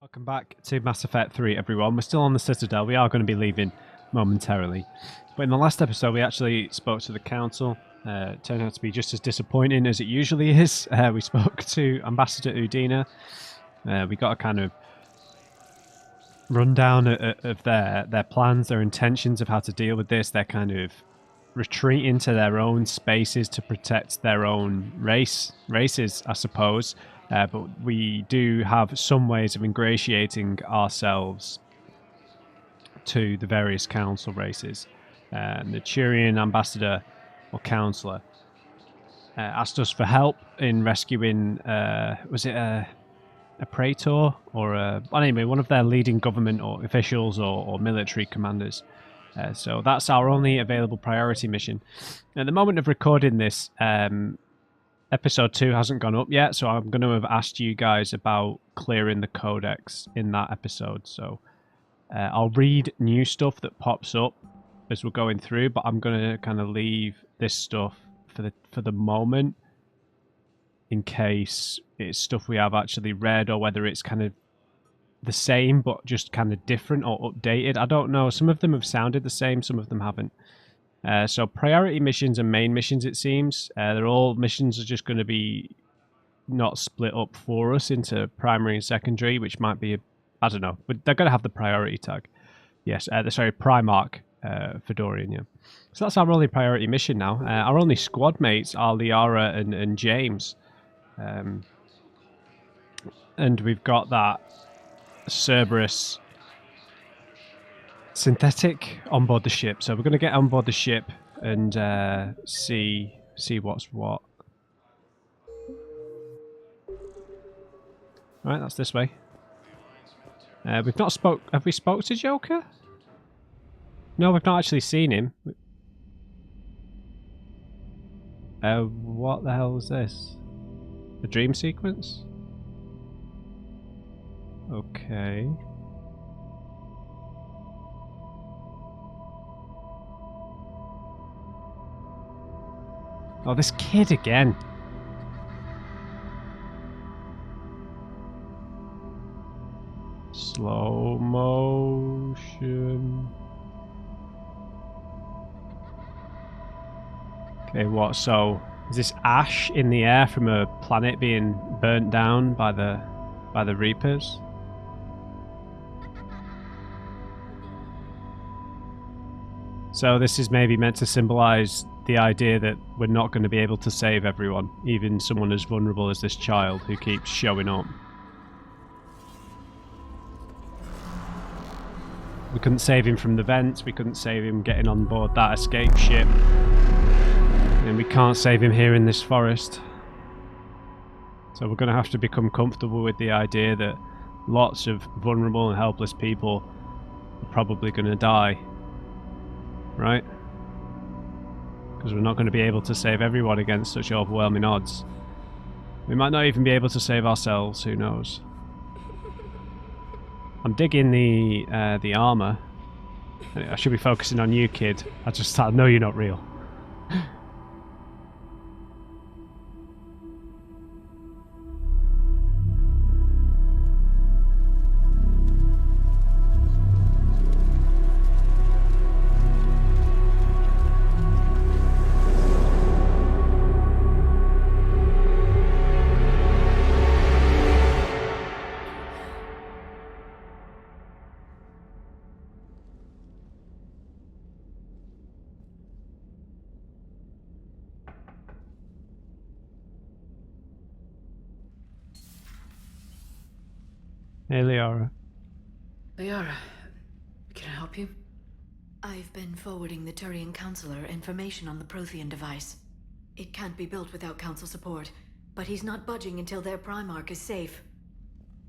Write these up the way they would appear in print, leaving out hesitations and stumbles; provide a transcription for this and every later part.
Welcome back to Mass Effect 3, everyone. We're still on the Citadel. We are going to be leaving momentarily. But in the last episode, we actually spoke to the Council. It turned out to be just as disappointing as it usually is. We spoke to Ambassador Udina. We got a kind of rundown of their plans, their intentions of how to deal with this. They're kind of retreating to their own spaces to protect their own races, I suppose. But we do have some ways of ingratiating ourselves to the various council races. The Turian ambassador or councillor asked us for help in rescuing, was it a praetor or well, anyway, one of their leading government or officials or military commanders. So that's our only available priority mission. At the moment of recording this, Episode 2 hasn't gone up yet, so I'm going to have asked you guys about clearing the codex in that episode. So I'll read new stuff that pops up as we're going through, but I'm going to kind of leave this stuff for the moment in case it's stuff we have actually read or whether it's kind of the same but just kind of different or updated. I don't know. Some of them have sounded the same, some of them haven't. So priority missions and main missions, it seems. They're all missions are just going to be not split up for us into primary and secondary, which might be, I don't know, but they're going to have the priority tag. Yes, sorry, Primarch Fedorian, yeah. So that's our only priority mission now. Our only squad mates are Liara and James. And we've got that Cerberus synthetic on board the ship, so we're going to get on board the ship and see what's what. Right, that's this way. We've not spoke. Have we spoke to Joker? No, we've not actually seen him. What the hell is this? A dream sequence? Okay. Oh, this kid again. Slow motion. Okay, what? So, is this ash in the air from a planet being burnt down by the Reapers? So this is maybe meant to symbolize the idea that we're not going to be able to save everyone, even someone as vulnerable as this child who keeps showing up. We couldn't save him from the vents, we couldn't save him getting on board that escape ship, and we can't save him here in this forest. So we're going to have to become comfortable with the idea that lots of vulnerable and helpless people are probably going to die. Right? Because we're not going to be able to save everyone against such overwhelming odds. We might not even be able to save ourselves, who knows. I'm digging the armour. I should be focusing on you, kid. I know you're not real. Hey, Liara. Liara, can I help you? I've been forwarding the Turian Councillor information on the Prothean device. It can't be built without Council support, but he's not budging until their Primarch is safe.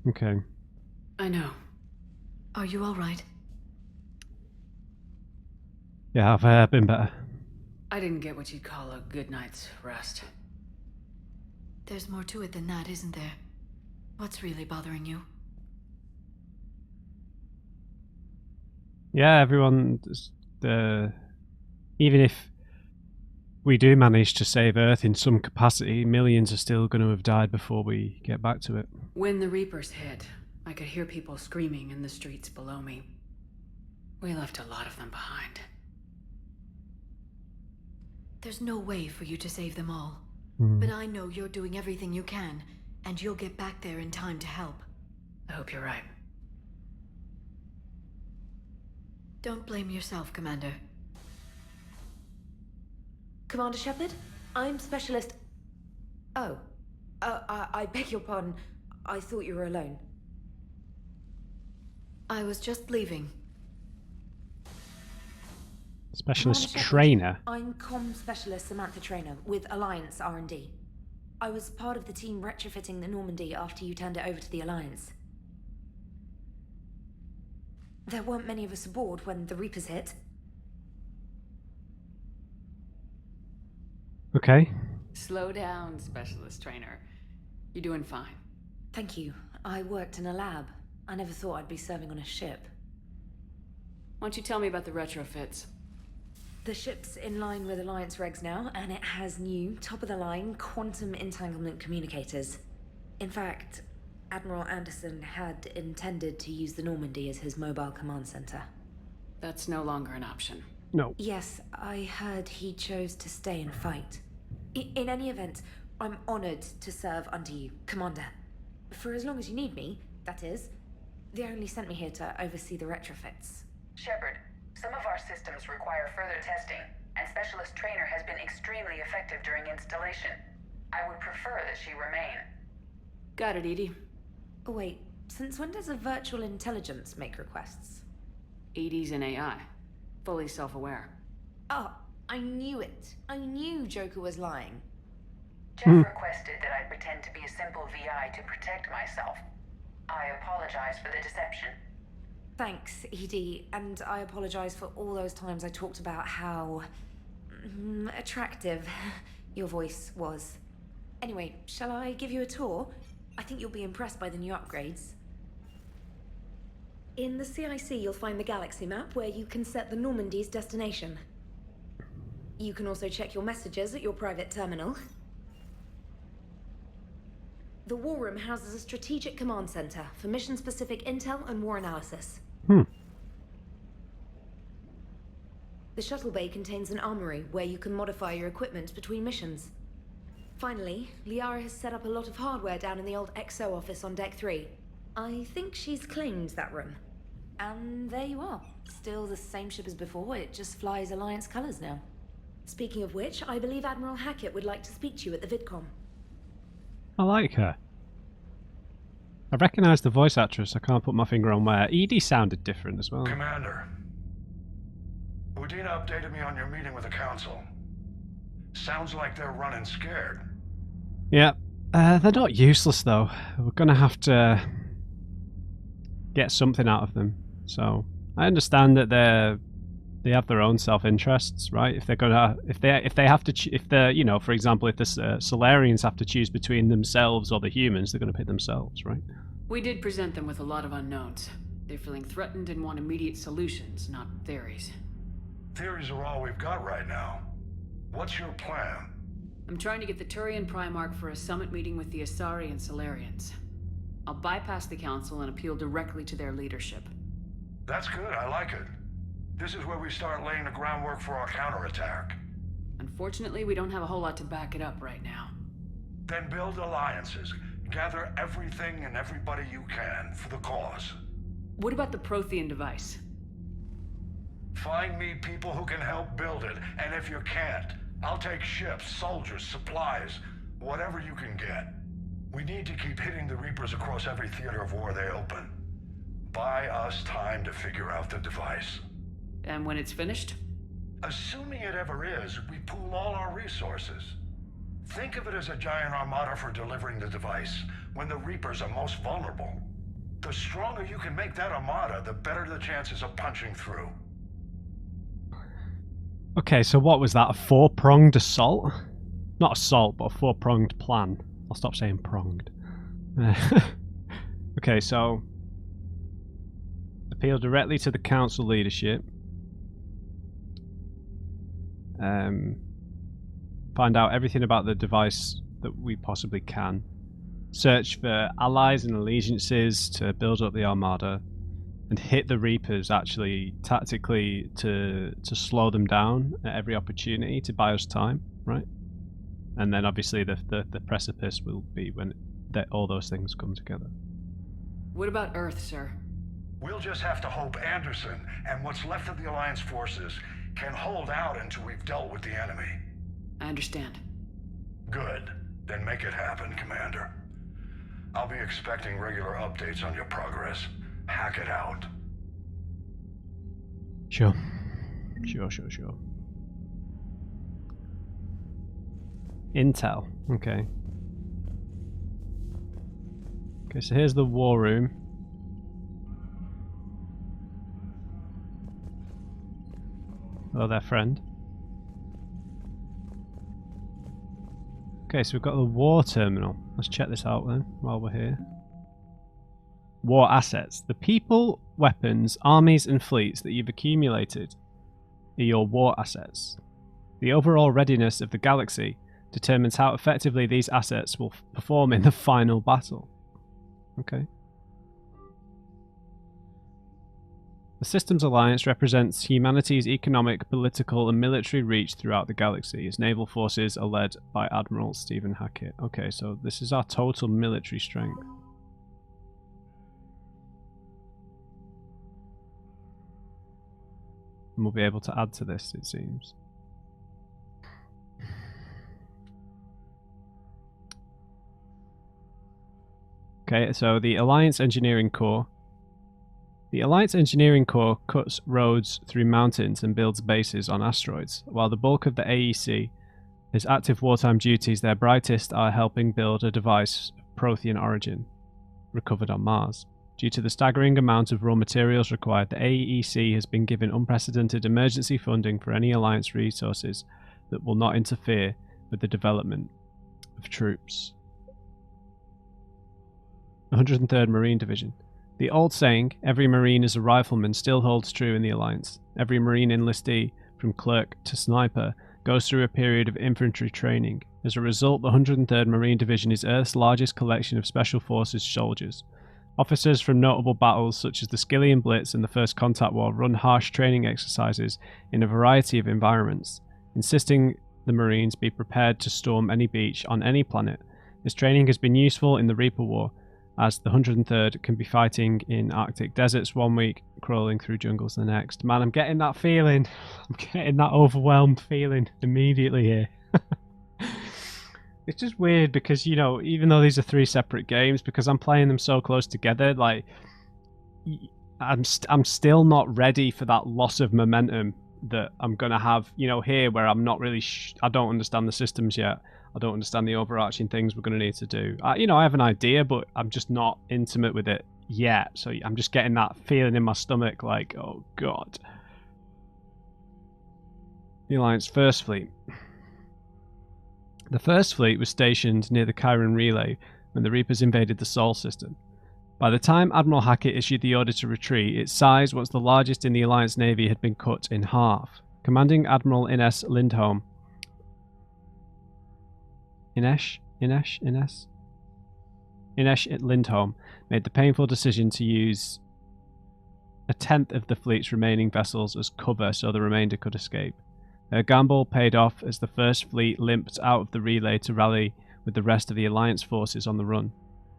Okay. I know. Are you alright? Yeah, I've been better. I didn't get what you'd call a good night's rest. There's more to it than that, isn't there? What's really bothering you? Yeah, everyone, even if we do manage to save Earth in some capacity, millions are still going to have died before we get back to it. When the Reapers hit, I could hear people screaming in the streets below me. We left a lot of them behind. There's no way for you to save them all. Hmm. But I know you're doing everything you can, and you'll get back there in time to help. I hope you're right. Don't blame yourself, Commander. Commander Shepard? I'm Specialist... Oh. I beg your pardon. I thought you were alone. I was just leaving. Specialist Commander Shepard, trainer. I'm Comm Specialist Samantha Trainer with Alliance R&D. I was part of the team retrofitting the Normandy after you turned it over to the Alliance. There weren't many of us aboard when the Reapers hit. Okay. Slow down, Specialist Trainer. You're doing fine. Thank you. I worked in a lab. I never thought I'd be serving on a ship. Why don't you tell me about the retrofits? The ship's in line with Alliance regs now, and it has new, top-of-the-line quantum entanglement communicators. In fact, Admiral Anderson had intended to use the Normandy as his mobile command center. That's no longer an option. No. Yes, I heard he chose to stay and fight. In any event, I'm honored to serve under you, Commander. For as long as you need me, that is. They only sent me here to oversee the retrofits. Shepard, some of our systems require further testing, and Specialist Trainer has been extremely effective during installation. I would prefer that she remain. Got it, Edie. Oh, wait, since when does a virtual intelligence make requests? Edie's an AI. Fully self-aware. Oh, I knew it. I knew Joker was lying. Jeff requested that I pretend to be a simple VI to protect myself. I apologize for the deception. Thanks, Edie, and I apologize for all those times I talked about how... attractive your voice was. Anyway, shall I give you a tour? I think you'll be impressed by the new upgrades. In the CIC, you'll find the galaxy map where you can set the Normandy's destination. You can also check your messages at your private terminal. The War Room houses a strategic command center for mission-specific intel and war analysis. The shuttle bay contains an armory where you can modify your equipment between missions. Finally, Liara has set up a lot of hardware down in the old XO office on Deck 3. I think she's claimed that room. And there you are. Still the same ship as before, it just flies Alliance colors now. Speaking of which, I believe Admiral Hackett would like to speak to you at the VidCom. I like her. I recognise the voice actress. I can't put my finger on where. Edie sounded different as well. Commander, Udina updated me on your meeting with the Council. Sounds like they're running scared. Yeah. They're not useless though. We're going to have to get something out of them. So I understand that they have their own self-interests, right? If they're gonna, if they have to, if they're, you know, for example, if the Solarians have to choose between themselves or the humans, they're going to pick themselves, right? We did present them with a lot of unknowns. They're feeling threatened and want immediate solutions, not theories. Theories are all we've got right now. What's your plan? I'm trying to get the Turian Primarch for a summit meeting with the Asari and Solarians. I'll bypass the Council and appeal directly to their leadership. That's good, I like it. This is where we start laying the groundwork for our counterattack. Unfortunately, we don't have a whole lot to back it up right now. Then build alliances. Gather everything and everybody you can for the cause. What about the Prothean device? Find me people who can help build it, and if you can't, I'll take ships, soldiers, supplies, whatever you can get. We need to keep hitting the Reapers across every theater of war they open. Buy us time to figure out the device. And when it's finished? Assuming it ever is, we pool all our resources. Think of it as a giant armada for delivering the device, when the Reapers are most vulnerable. The stronger you can make that armada, the better the chances of punching through. Okay, so what was that? A four-pronged assault? Not assault, but a four-pronged plan. I'll stop saying pronged. Okay, so appeal directly to the council leadership. Find out everything about the device that we possibly can. search for allies and allegiances to build up the armada, and hit the Reapers actually tactically to slow them down at every opportunity to buy us time, right? And then obviously the precipice will be when all those things come together. What about Earth, sir? We'll just have to hope Anderson and what's left of the Alliance forces can hold out until we've dealt with the enemy. I understand. Good. Then make it happen, Commander. I'll be expecting regular updates on your progress. Hack it out. Sure. Intel. Okay. Okay, so here's the war room. Oh, their friend. Okay, so we've got the war terminal. Let's check this out then, while we're here. War assets. The people, weapons, armies and fleets that you've accumulated are your war assets. The overall readiness of the galaxy determines how effectively these assets will perform in the final battle. Okay. The Systems Alliance represents humanity's economic, political, and military reach throughout the galaxy. Its naval forces are led by Admiral Stephen Hackett. Okay, so this is our total military strength. And we'll be able to add to this, it seems. Okay, so the Alliance Engineering Corps. The Alliance Engineering Corps cuts roads through mountains and builds bases on asteroids, while the bulk of the AEC is active wartime duties. Their brightest are helping build a device of Prothean origin, recovered on Mars. Due to the staggering amount of raw materials required, the AEC has been given unprecedented emergency funding for any Alliance resources that will not interfere with the development of troops. 103rd Marine Division. The old saying, every Marine is a rifleman, still holds true in the Alliance. Every Marine enlistee, from clerk to sniper, goes through a period of infantry training. As a result, the 103rd Marine Division is Earth's largest collection of Special Forces soldiers. Officers from notable battles such as the Skillian Blitz and the First Contact War run harsh training exercises in a variety of environments, insisting the Marines be prepared to storm any beach on any planet. This training has been useful in the Reaper War, as the 103rd can be fighting in Arctic deserts one week, crawling through jungles the next. Man, I'm getting that feeling. I'm getting that overwhelmed feeling immediately here. It's just weird because, you know, even though these are three separate games, because I'm playing them so close together, like, I'm still not ready for that loss of momentum that I'm going to have, you know, here, where I'm not really... I don't understand the systems yet. I don't understand the overarching things we're going to need to do. You know, I have an idea, but I'm just not intimate with it yet. So I'm just getting that feeling in my stomach like, oh, God. The Alliance First Fleet. The First Fleet was stationed near the Chiron Relay when the Reapers invaded the Sol system. By the time Admiral Hackett issued the order to retreat, its size, once the largest in the Alliance Navy, had been cut in half. Commanding Admiral Ines Lindholm Lindholm made the painful decision to use a tenth of the fleet's remaining vessels as cover so the remainder could escape. Her gamble paid off as the First Fleet limped out of the relay to rally with the rest of the Alliance forces on the run.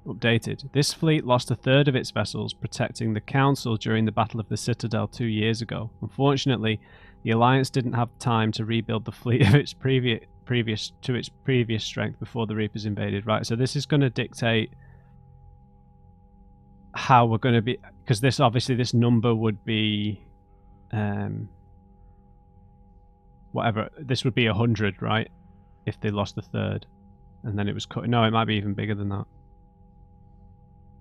Updated. This fleet lost a third of its vessels protecting the Council during the Battle of the Citadel 2 years ago. Unfortunately, the Alliance didn't have time to rebuild the fleet of its previous strength before the Reapers invaded. Right, so this is going to dictate how we're going to be, because this number would be whatever, this would be 100, right, if they lost a third, and then it was cut. No, it might be even bigger than that.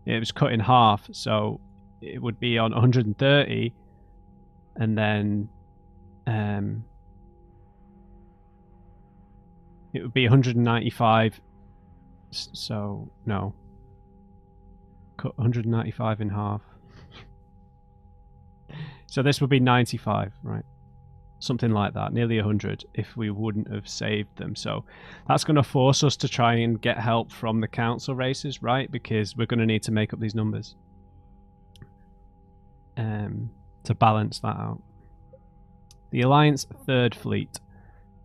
It was cut in half, so it would be on 130, and then it would be 195. So no, cut 195 in half. So this would be 95, right? something like that, nearly 100, if we wouldn't have saved them. So that's going to force us to try and get help from the council races, right? Because we're going to need to make up these numbers to balance that out. The Alliance 3rd Fleet.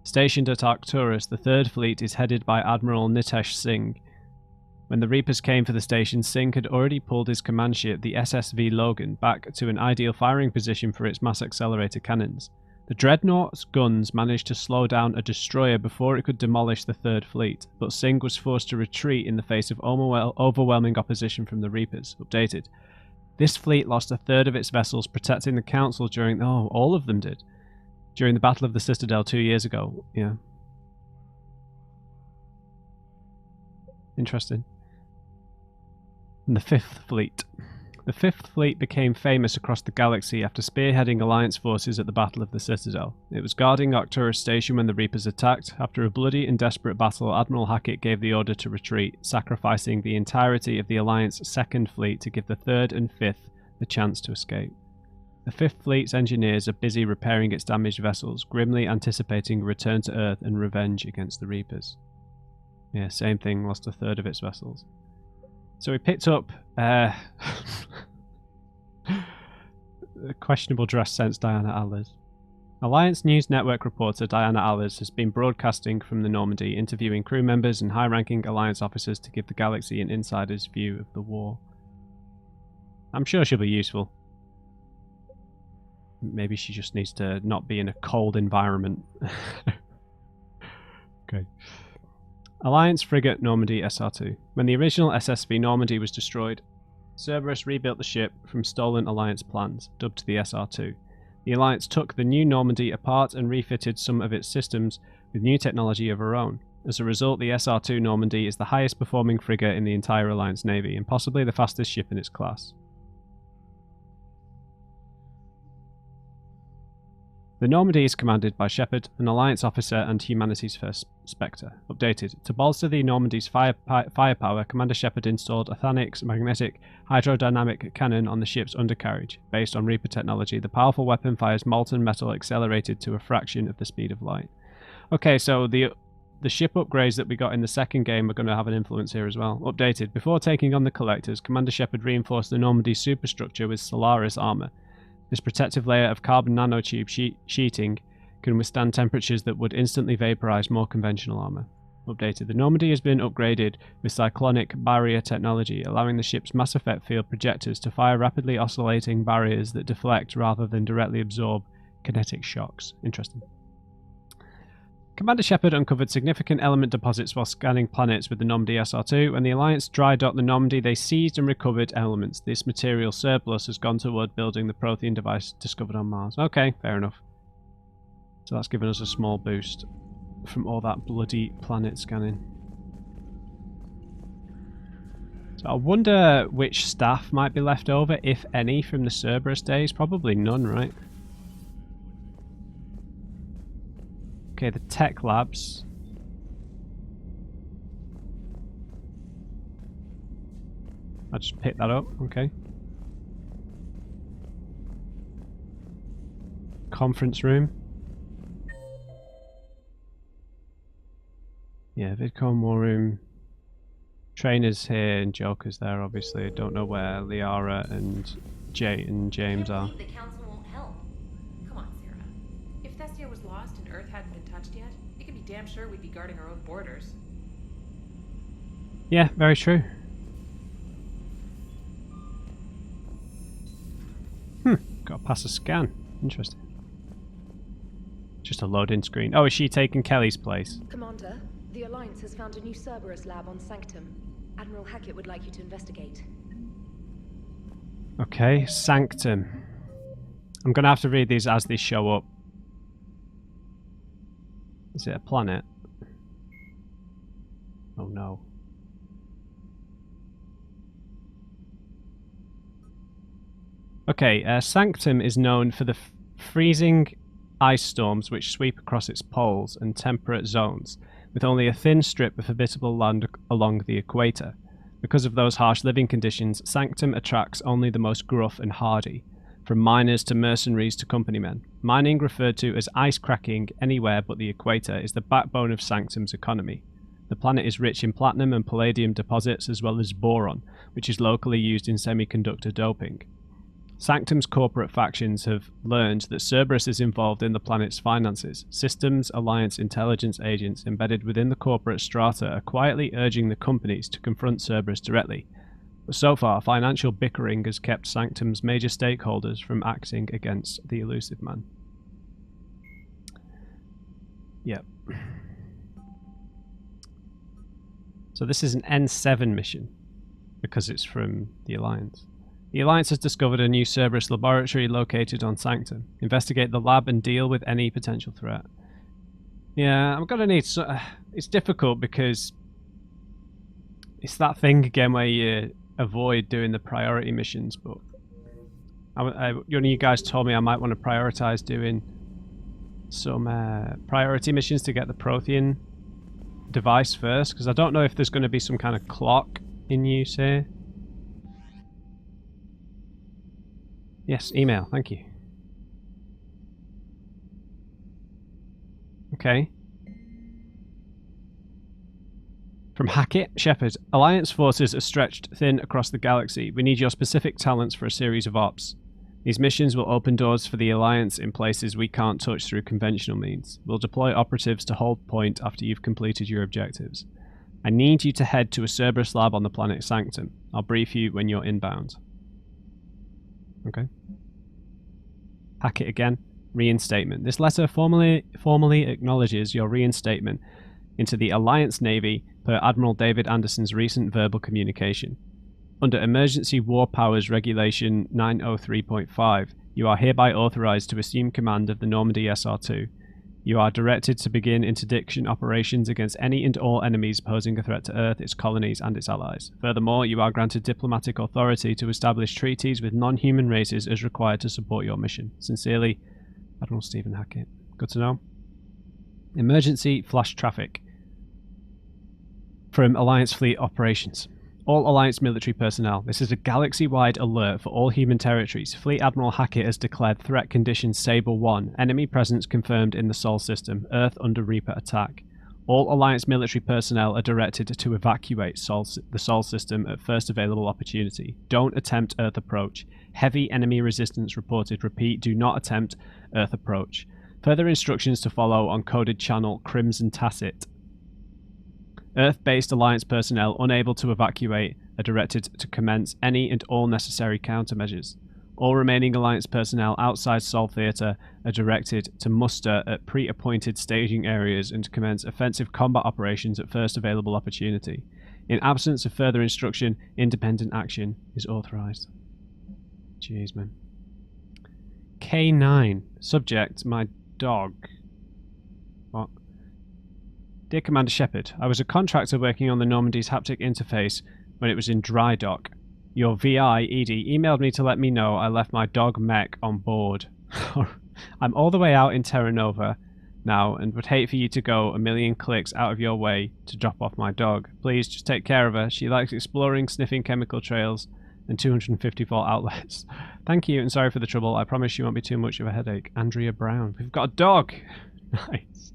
Stationed at Arcturus, the 3rd Fleet is headed by Admiral Nitesh Singh. When the Reapers came for the station, Singh had already pulled his command ship, the SSV Logan, back to an ideal firing position for its mass accelerator cannons. The Dreadnought's guns managed to slow down a destroyer before it could demolish the 3rd Fleet, but Singh was forced to retreat in the face of overwhelming opposition from the Reapers. Updated. This fleet lost a third of its vessels protecting the Council during... Oh, all of them did. During the Battle of the Citadel 2 years ago. Yeah. Interesting. And the 5th Fleet. The 5th Fleet became famous across the galaxy after spearheading Alliance forces at the Battle of the Citadel. It was guarding Arcturus Station when the Reapers attacked. After a bloody and desperate battle, Admiral Hackett gave the order to retreat, sacrificing the entirety of the Alliance 2nd Fleet to give the 3rd and 5th the chance to escape. The 5th Fleet's engineers are busy repairing its damaged vessels, grimly anticipating a return to Earth and revenge against the Reapers. Yeah, same thing, lost a third of its vessels. So we picked up questionable dress sense Diana Allers. Alliance News Network reporter Diana Allers has been broadcasting from the Normandy, interviewing crew members and high-ranking Alliance officers to give the galaxy an insider's view of the war. I'm sure she'll be useful. Maybe she just needs to not be in a cold environment. Okay. Alliance Frigate Normandy SR2. When the original SSV Normandy was destroyed, Cerberus rebuilt the ship from stolen Alliance plans, dubbed the SR2. The Alliance took the new Normandy apart and refitted some of its systems with new technology of her own. As a result, the SR2 Normandy is the highest performing frigate in the entire Alliance Navy, and possibly the fastest ship in its class. The Normandy is commanded by Shepard, an Alliance officer and Humanity's first Spectre. Updated. To bolster the Normandy's firepower, Commander Shepard installed a Thanix magnetic hydrodynamic cannon on the ship's undercarriage. Based on Reaper technology, the powerful weapon fires molten metal accelerated to a fraction of the speed of light. Okay, so the ship upgrades that we got in the second game are going to have an influence here as well. Updated. Before taking on the Collectors, Commander Shepard reinforced the Normandy's superstructure with Solaris armor. This protective layer of carbon nanotube sheeting can withstand temperatures that would instantly vaporize more conventional armor. Updated. The Normandy has been upgraded with cyclonic barrier technology, allowing the ship's mass effect field projectors to fire rapidly oscillating barriers that deflect rather than directly absorb kinetic shocks. Interesting. Commander Shepard uncovered significant element deposits while scanning planets with the Normandy SR2. When the Alliance dry docked the Normandy, they seized and recovered elements. This material surplus has gone toward building the Prothean device discovered on Mars. Okay, fair enough. So that's given us a small boost from all that bloody planet scanning. So I wonder which staff might be left over, if any, from the Cerberus days. Probably none, right? Okay, the tech labs. I'll just pick that up, okay. Conference room. Yeah, VidCon War Room. Trainers here and Joker's there, obviously. I don't know where Liara and James are. The council won't help. Come on, Sarah. If Thestia was lost and Earth hadn't been touched yet, we can be damn sure we'd be guarding our own borders. Yeah, very true. Got to pass a scan. Interesting. Just a load-in screen. Oh, is she taking Kelly's place? Commander, the Alliance has found a new Cerberus lab on Sanctum. Admiral Hackett would like you to investigate. Okay, Sanctum. I'm going to have to read these as they show up. Is it a planet? Oh no. Okay, Sanctum is known for the freezing ice storms which sweep across its poles and temperate zones, with only a thin strip of habitable land along the equator. Because of those harsh living conditions, Sanctum attracts only the most gruff and hardy. from miners to mercenaries to company men. Mining, referred to as ice cracking anywhere but the equator, is the backbone of Sanctum's economy. The planet is rich in platinum and palladium deposits as well as boron, which is locally used in semiconductor doping. Sanctum's corporate factions have learned that Cerberus is involved in the planet's finances. Systems Alliance intelligence agents embedded within the corporate strata are quietly urging the companies to confront Cerberus directly. But so far, financial bickering has kept Sanctum's major stakeholders from acting against the elusive man. Yep. So this is an N7 mission, because it's from the Alliance. The Alliance has discovered a new Cerberus laboratory located on Sanctum. Investigate the lab and deal with any potential threat. Yeah, I'm gonna need... it's difficult because it's that thing again where you avoid doing the priority missions, but you guys told me I might want to prioritize doing some priority missions to get the Prothean device first, because I don't know if there's going to be some kind of clock in use here. Yes, email, thank you. Okay. From Hackett, Shepard. Alliance forces are stretched thin across the galaxy. We need your specific talents for a series of ops. These missions will open doors for the Alliance in places we can't touch through conventional means. We'll deploy operatives to hold point after you've completed your objectives. I need you to head to a Cerberus lab on the planet Sanctum. I'll brief you when you're inbound. Okay. Hackett again. Reinstatement. This letter formally acknowledges your reinstatement into the Alliance Navy per Admiral David Anderson's recent verbal communication. Under Emergency War Powers Regulation 903.5, you are hereby authorized to assume command of the Normandy SR-2. You are directed to begin interdiction operations against any and all enemies posing a threat to Earth, its colonies, and its allies. Furthermore, you are granted diplomatic authority to establish treaties with non-human races as required to support your mission. Sincerely, Admiral Stephen Hackett. Good to know. Emergency Flash Traffic. From Alliance Fleet Operations. All Alliance military personnel. This is a galaxy-wide alert for all human territories. Fleet Admiral Hackett has declared threat condition Sabre 1. Enemy presence confirmed in the Sol system. Earth under Reaper attack. All Alliance military personnel are directed to evacuate the Sol system at first available opportunity. Don't attempt Earth approach. Heavy enemy resistance reported. Repeat, do not attempt Earth approach. Further instructions to follow on coded channel Crimson Tacit. Earth-based Alliance personnel unable to evacuate are directed to commence any and all necessary countermeasures. All remaining Alliance personnel outside Sol Theatre are directed to muster at pre-appointed staging areas and to commence offensive combat operations at first available opportunity. In absence of further instruction, independent action is authorized. Jeez, man. K9. Subject, my dog. What? Dear Commander Shepard, I was a contractor working on the Normandy's haptic interface when it was in dry dock. Your VI, Edie, emailed me to let me know I left my dog mech on board. I'm all the way out in Terra Nova now and would hate for you to go a million clicks out of your way to drop off my dog. Please just take care of her. She likes exploring, sniffing chemical trails and 254 outlets. Thank you and sorry for the trouble. I promise you won't be too much of a headache. Andrea Brown. We've got a dog. Nice.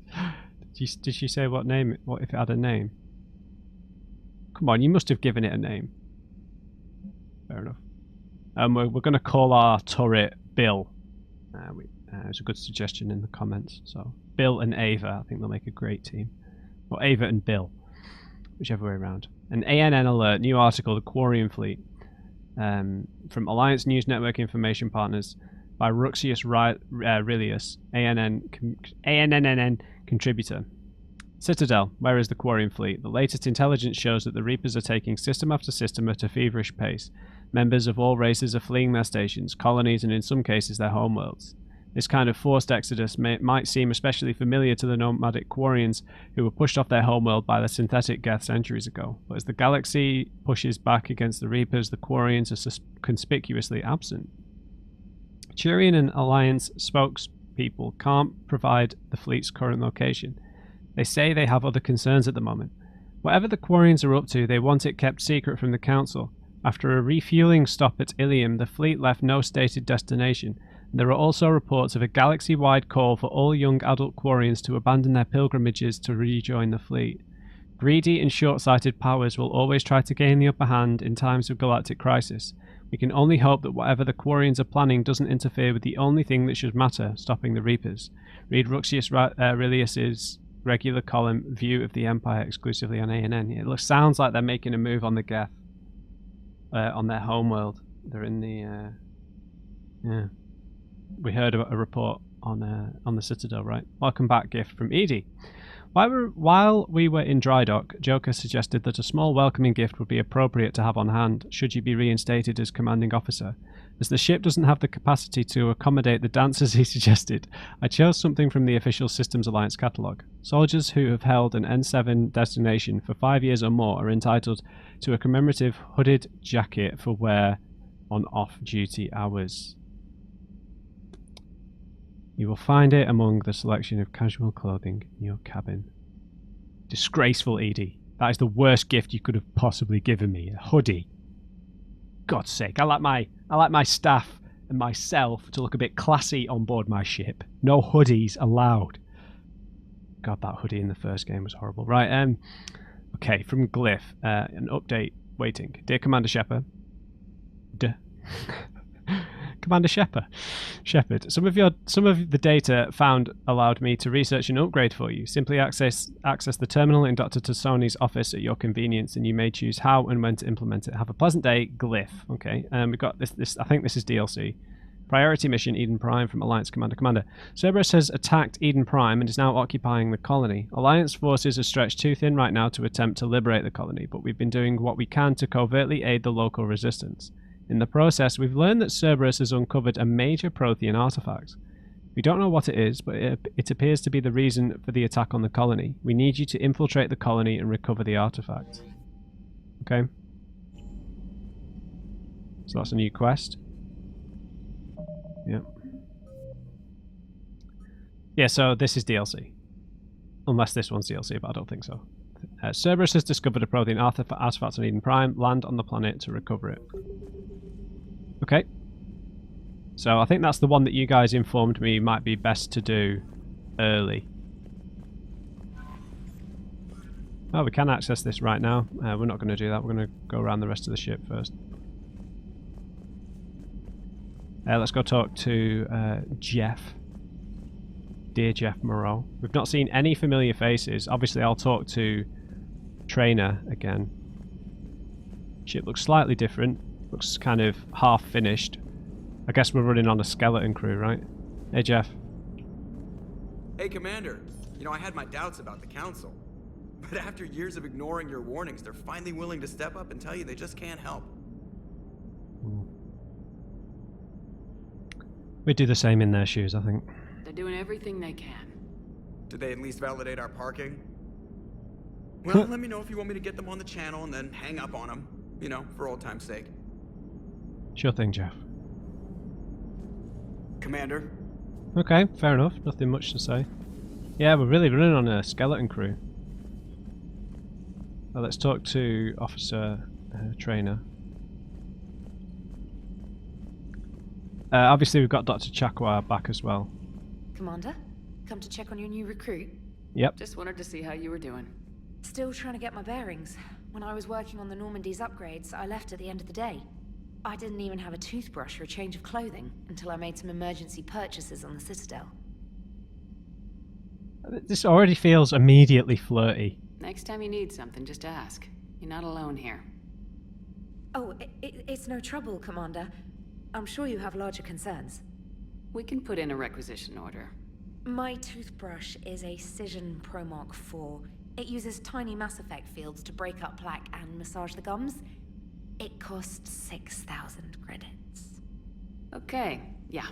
Did she say what name? What if it had a name? Come on, you must have given it a name. Fair enough. We're going to call our turret Bill. It's a good suggestion in the comments. So Bill and Ava, I think they'll make a great team. Or Ava and Bill, whichever way around. An ANN alert, new article, the Quarian Fleet, from Alliance News Network Information Partners by Ruxius Rilius, ANNN contributor. Citadel, where is the Quarian Fleet? The latest intelligence shows that the Reapers are taking system after system at a feverish pace. Members of all races are fleeing their stations, colonies, and in some cases their homeworlds. This kind of forced exodus might seem especially familiar to the nomadic Quarians who were pushed off their homeworld by the synthetic Geth centuries ago. But as the galaxy pushes back against the Reapers, the Quarians are conspicuously absent. Turian and Alliance spokespeople can't provide the fleet's current location. They say they have other concerns at the moment. Whatever the Quarians are up to, they want it kept secret from the Council. After a refueling stop at Ilium, the fleet left no stated destination. There are also reports of a galaxy-wide call for all young adult Quarians to abandon their pilgrimages to rejoin the fleet. Greedy and short-sighted powers will always try to gain the upper hand in times of galactic crisis. We can only hope that whatever the Quarians are planning doesn't interfere with the only thing that should matter, stopping the Reapers. Read Ruxius Aurelius's regular column, View of the Empire, exclusively on ANN. It sounds like they're making a move on the Geth, on their homeworld. They're in the... yeah. We heard about a report on the Citadel, right? Welcome back, gift from Edie. While we were in dry dock, Joker suggested that a small welcoming gift would be appropriate to have on hand should you be reinstated as commanding officer. As the ship doesn't have the capacity to accommodate the dancers he suggested, I chose something from the official Systems Alliance catalogue. Soldiers who have held an N7 designation for 5 years or more are entitled to a commemorative hooded jacket for wear on off-duty hours. You will find it among the selection of casual clothing in your cabin. Disgraceful, Edie. That is the worst gift you could have possibly given me. A hoodie. God's sake, I like my staff and myself to look a bit classy on board my ship. No hoodies allowed. God, that hoodie in the first game was horrible. Right, okay, from Glyph, an update waiting. Dear Commander Shepard. Commander Shepard, some of the data found allowed me to research an upgrade for you. Simply access the terminal in Dr. Tassoni's office at your convenience, and you may choose how and when to implement it. Have a pleasant day, Glyph. Okay, we've got this. I think this is DLC. Priority mission Eden Prime from Alliance Commander. Cerberus has attacked Eden Prime and is now occupying the colony. Alliance forces are stretched too thin right now to attempt to liberate the colony, but we've been doing what we can to covertly aid the local resistance. In the process, we've learned that Cerberus has uncovered a major Prothean artifact. We don't know what it is, but it appears to be the reason for the attack on the colony. We need you to infiltrate the colony and recover the artifact. Okay. So that's a new quest. Yep. Yeah, so this is DLC. Unless this one's DLC, but I don't think so. Cerberus has discovered a Prothean artifact on Eden Prime. Land on the planet to recover it. Okay. So I think that's the one that you guys informed me might be best to do early. Oh, we can access this right now. We're not going to do that. We're going to go around the rest of the ship first. Let's go talk to Jeff. Dear Jeff Moreau. We've not seen any familiar faces. Obviously, I'll talk to Trainer again. Ship looks slightly different. Looks kind of half finished. I guess we're running on a skeleton crew, right? Hey, Jeff. Hey, Commander. You know, I had my doubts about the Council. But after years of ignoring your warnings, they're finally willing to step up and tell you they just can't help. We'd do the same in their shoes, I think. They're doing everything they can. Did they at least validate our parking? Well, let me know if you want me to get them on the channel and then hang up on them. You know, for old time's sake. Sure thing, Jeff. Commander? Okay, fair enough. Nothing much to say. Yeah, we're really running on a skeleton crew. Well, let's talk to Officer Trainer. Obviously, we've got Dr. Chakwa back as well. Commander, come to check on your new recruit. Yep. Just wanted to see how you were doing. Still trying to get my bearings. When I was working on the Normandy's upgrades, I left at the end of the day. I didn't even have a toothbrush or a change of clothing until I made some emergency purchases on the Citadel. This already feels immediately flirty. Next time you need something, just ask. You're not alone here. Oh, it's no trouble, Commander. I'm sure you have larger concerns. We can put in a requisition order. My toothbrush is a Cision Pro Mark IV. It uses tiny Mass Effect fields to break up plaque and massage the gums. It costs 6,000 credits. Okay, yeah.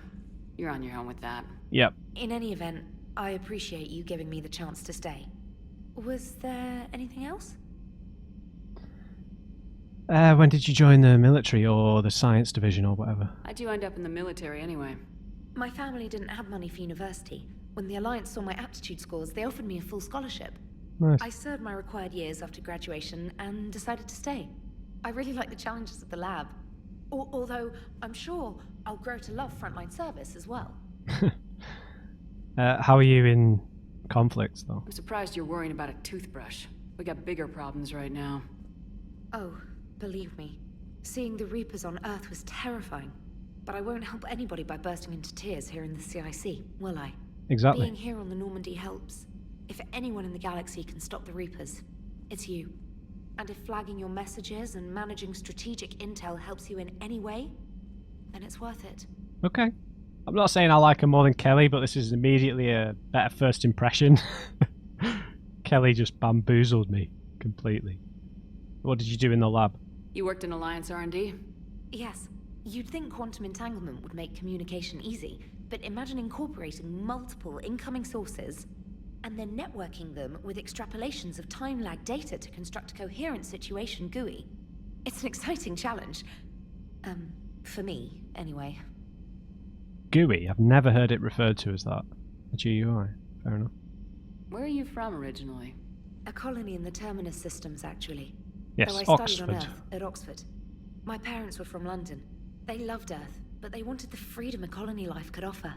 You're on your own with that. Yep. In any event, I appreciate you giving me the chance to stay. Was there anything else? When did you join the military or the science division or whatever? How'd you end up in the military anyway? My family didn't have money for university. When the Alliance saw my aptitude scores, they offered me a full scholarship. Nice. I served my required years after graduation and decided to stay. I really like the challenges of the lab. Although, I'm sure I'll grow to love frontline service as well. How are you in conflicts, though? I'm surprised you're worrying about a toothbrush. We got bigger problems right now. Oh, believe me, seeing the Reapers on Earth was terrifying. But I won't help anybody by bursting into tears here in the CIC, will I? Exactly. Being here on the Normandy helps. If anyone in the galaxy can stop the Reapers, it's you. And if flagging your messages and managing strategic intel helps you in any way, then it's worth it. Okay. I'm not saying I like her more than Kelly, but this is immediately a better first impression. Kelly just bamboozled me completely. What did you do in the lab? You worked in Alliance R&D? Yes, you'd think quantum entanglement would make communication easy, but imagine incorporating multiple incoming sources and then networking them with extrapolations of time lag data to construct a coherent situation GUI. It's an exciting challenge. For me, anyway. GUI? I've never heard it referred to as that. A GUI. Fair enough. Where are you from originally? A colony in the Terminus systems, actually. Yes, Though I studied Oxford. on Earth, at Oxford. My parents were from London. They loved Earth, but they wanted the freedom a colony life could offer.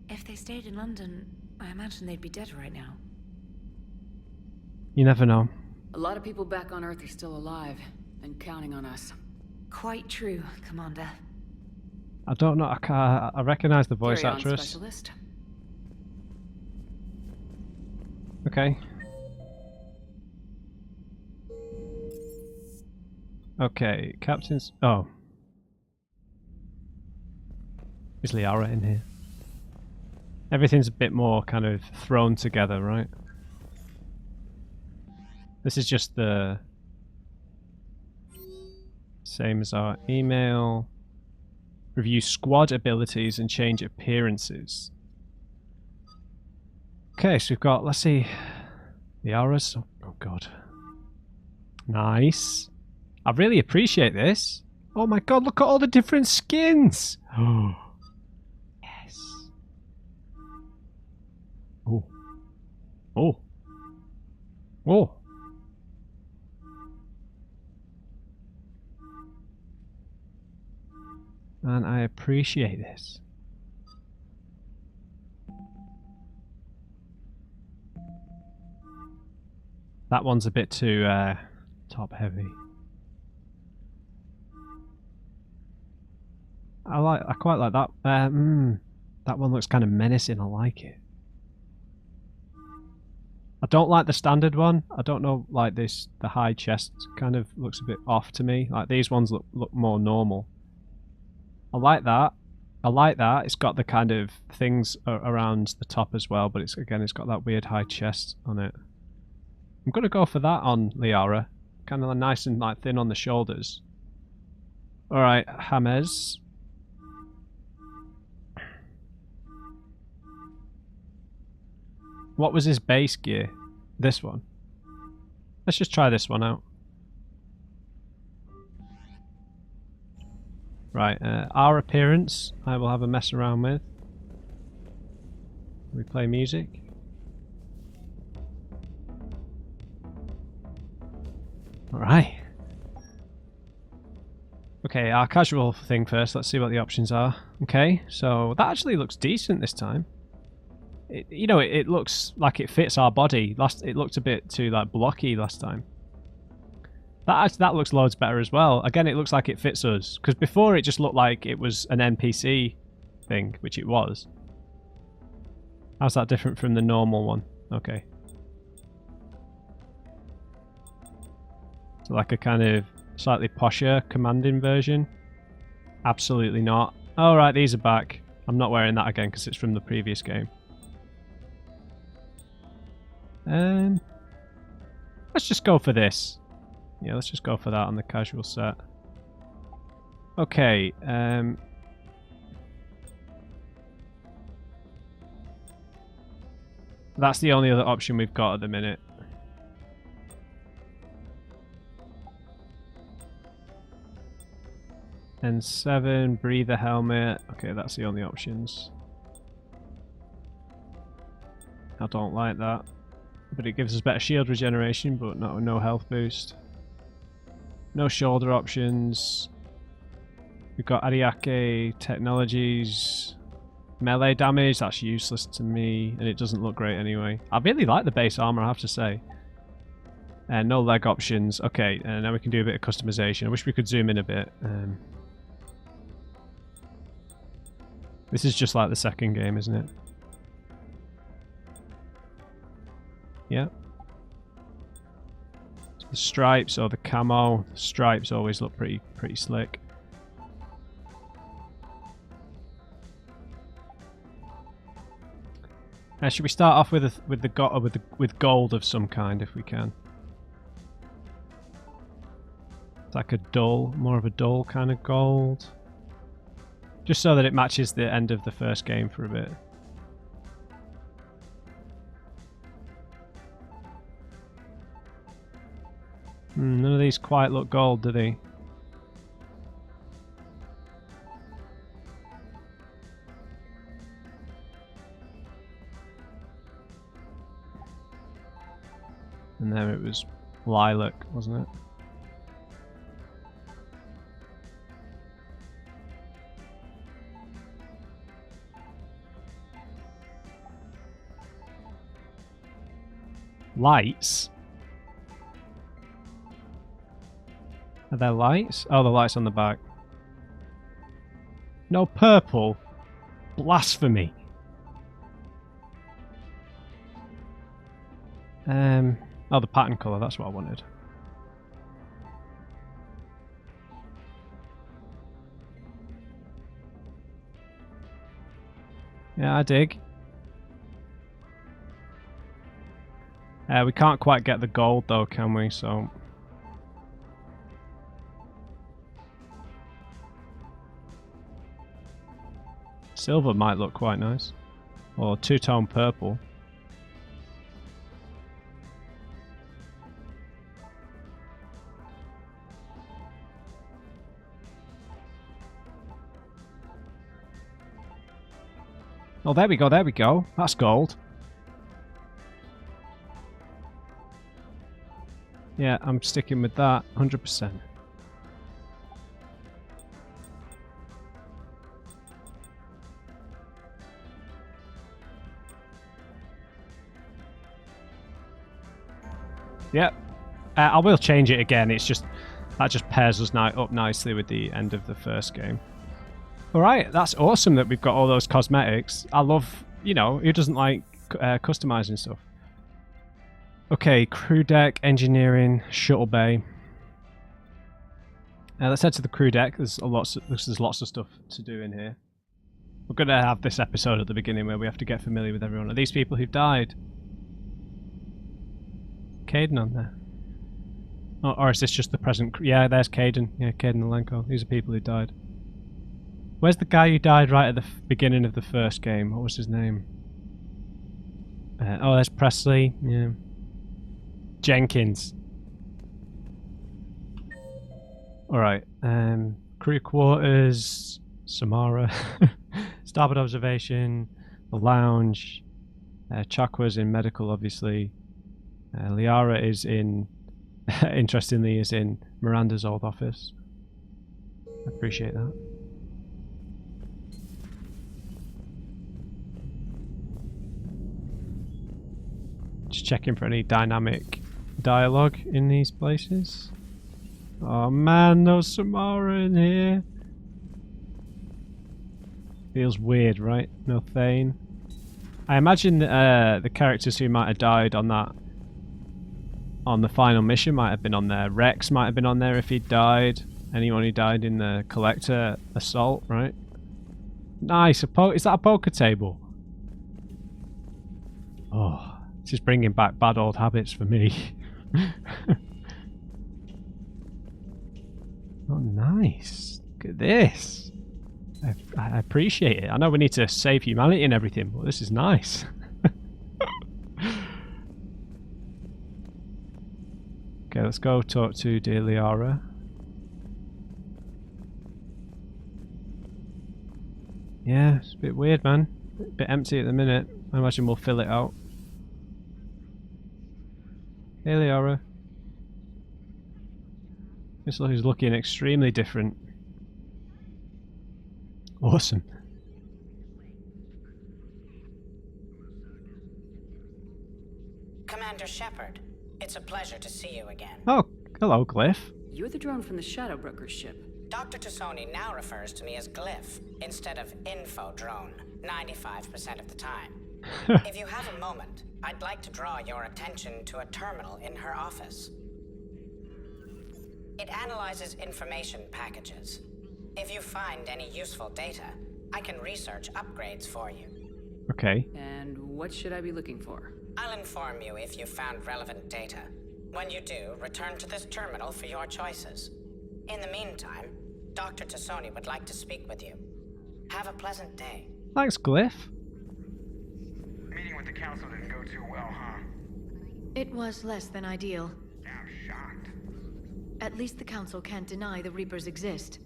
If they stayed in London, I imagine they'd be dead right now. You never know. A lot of people back on Earth are still alive, and counting on us. Quite true, Commander. I don't know. I recognise the voice Carry on, actress. specialist. Okay. Okay, captain's... Oh. Is Liara in here? Everything's a bit more kind of thrown together, right? This is just the... same as our email. Review squad abilities and change appearances. Okay, so we've got, let's see, Liara's. Oh god. Nice. I really appreciate this. Oh my god, look at all the different skins. Oh. Yes. Oh. Oh. Oh. And I appreciate this. That one's a bit too top heavy. I quite like that. That one looks kind of menacing. I like it. I don't like the standard one. I don't know, like this, the high chest kind of looks a bit off to me. Like these ones look more normal. I like that. I like that. It's got the kind of things around the top as well, but it's got that weird high chest on it. I'm gonna go for that on Liara. Kind of nice and like thin on the shoulders. All right, James. What was his base gear? This one. Let's just try this one out. Right, our appearance I will have a mess around with. We play music. Alright. Okay, our casual thing first. Let's see what the options are. Okay, so that actually looks decent this time. It looks like it fits our body. It looked a bit too like blocky last time. That looks loads better as well. Again, it looks like it fits us. Because before it just looked like it was an NPC thing, which it was. How's that different from the normal one? Okay. So like a kind of slightly posher commanding version? Absolutely not. Alright, these are back. I'm not wearing that again because it's from the previous game. Let's just go for this. Yeah, let's just go for that on the casual set. Okay, that's the only other option we've got at the minute. N7, breather helmet. Okay, that's the only options. I don't like that. But it gives us better shield regeneration, but no health boost. No shoulder options. We've got Ariake technologies. Melee damage, that's useless to me, and it doesn't look great anyway. I really like the base armor, I have to say. No leg options. Okay, and now we can do a bit of customization. I wish we could zoom in a bit. This is just like the second game, isn't it? Yeah. So the stripes or the camo. The stripes always look pretty slick. Should we start off with gold of some kind if we can? It's like a dull, more of a dull kind of gold. Just so that it matches the end of the first game for a bit. None of these quite look gold, do they? And there it was lilac, wasn't it? Lights? Are there lights? Oh, the lights on the back. No purple? Blasphemy. Oh, the pattern colour, that's what I wanted. Yeah, I dig. We can't quite get the gold though, can we? So silver might look quite nice. Or two-tone purple. Oh, there we go, there we go. That's gold. Yeah, I'm sticking with that 100%. Yep. I will change it again. It's just that just pairs us up nicely with the end of the first game. Alright, that's awesome that we've got all those cosmetics. I love, you know, who doesn't like customizing stuff? Okay, crew deck, engineering, shuttle bay. Let's head to the crew deck. There's lots of stuff to do in here. We're going to have this episode at the beginning where we have to get familiar with everyone. Are these people who've died? Caden on there. Oh, or is this just the present? Yeah, there's Caden. Yeah, Caden Alenko. These are people who died. Where's the guy who died right at the beginning of the first game? What was his name? Oh, there's Presley. Yeah. Jenkins. Alright. Crew quarters. Samara. Starboard observation. The lounge. Chakwa's in medical, obviously. Liara is in... interestingly, is in Miranda's old office. I appreciate that. Just checking for any dynamic dialogue in these places. Oh man, no Samara in here. Feels weird, right? No Thane. I imagine the characters who might have died on the final mission might have been on there. Rex might have been on there if he died. Anyone who died in the Collector assault, right? Nice. Is that a poker table? Oh. This is bringing back bad old habits for me. Oh, nice. Look at this. I appreciate it. I know we need to save humanity and everything, but this is nice. Okay, let's go talk to dear Liara. Yeah, it's a bit weird, man. A bit empty at the minute. I imagine we'll fill it out. Hey, Liara. This is looking extremely different. Awesome. Commander Shepard, it's a pleasure to see you again. Oh, hello, Glyph. You're the drone from the Shadow Broker's ship. Dr. Tassoni now refers to me as Glyph instead of Info Drone, 95% of the time. If you have a moment, I'd like to draw your attention to a terminal in her office. It analyzes information packages. If you find any useful data, I can research upgrades for you. Okay. And what should I be looking for? I'll inform you if you found relevant data. When you do, return to this terminal for your choices. In the meantime, Dr. Tassoni would like to speak with you. Have a pleasant day. Thanks, Glyph. Meeting with the council didn't go too well, huh? It was less than ideal. I'm shocked. At least the council can't deny the Reapers exist.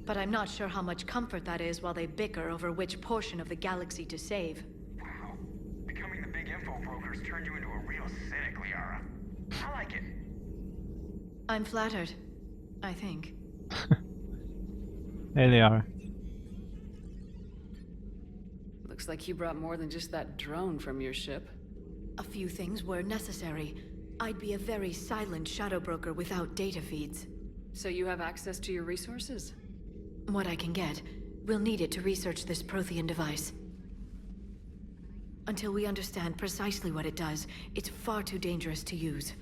But I'm not sure how much comfort that is while they bicker over which portion of the galaxy to save. Wow. Becoming the big info brokers turned you into a real cynic, Liara. I like it. I'm flattered. I think. There they are. Looks like you brought more than just that drone from your ship. A few things were necessary. I'd be a very silent shadow broker without data feeds. So you have access to your resources? What I can get. We'll need it to research this Prothean device. Until we understand precisely what it does, it's far too dangerous to use.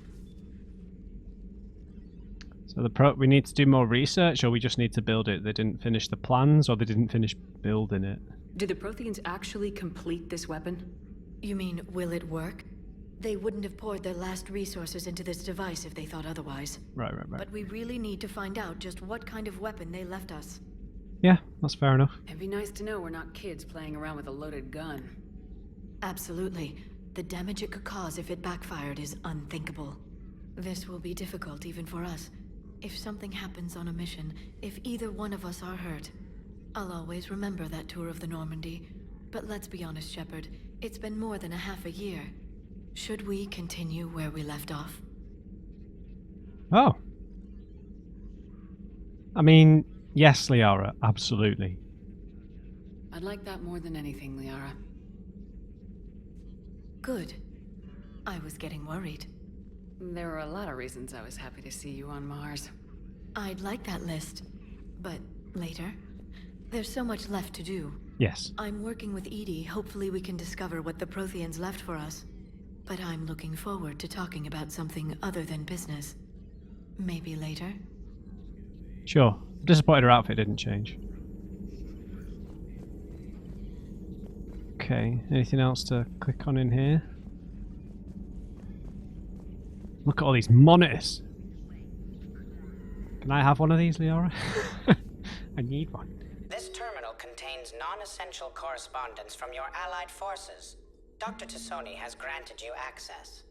So we need to do more research, or we just need to build it? They didn't finish the plans, or they didn't finish building it? Do the Protheans actually complete this weapon? You mean, will it work? They wouldn't have poured their last resources into this device if they thought otherwise. Right. But we really need to find out just what kind of weapon they left us. Yeah, that's fair enough. It'd be nice to know we're not kids playing around with a loaded gun. Absolutely. The damage it could cause if it backfired is unthinkable. This will be difficult even for us. If something happens on a mission, if either one of us are hurt, I'll always remember that tour of the Normandy. But let's be honest, Shepard. It's been more than a half a year. Should we continue where we left off? Oh. I mean, yes, Liara, absolutely. I'd like that more than anything, Liara. Good. I was getting worried. There were a lot of reasons I was happy to see you on Mars. I'd like that list. But later? There's so much left to do. Yes. I'm working with Edie. Hopefully we can discover what the Protheans left for us. But I'm looking forward to talking about something other than business. Maybe later? Sure. I'm disappointed her outfit didn't change. Okay, anything else to click on in here? Look at all these monitors! Can I have one of these, Liara? I need one. This terminal contains non-essential correspondence from your allied forces. Dr. Tassoni has granted you access.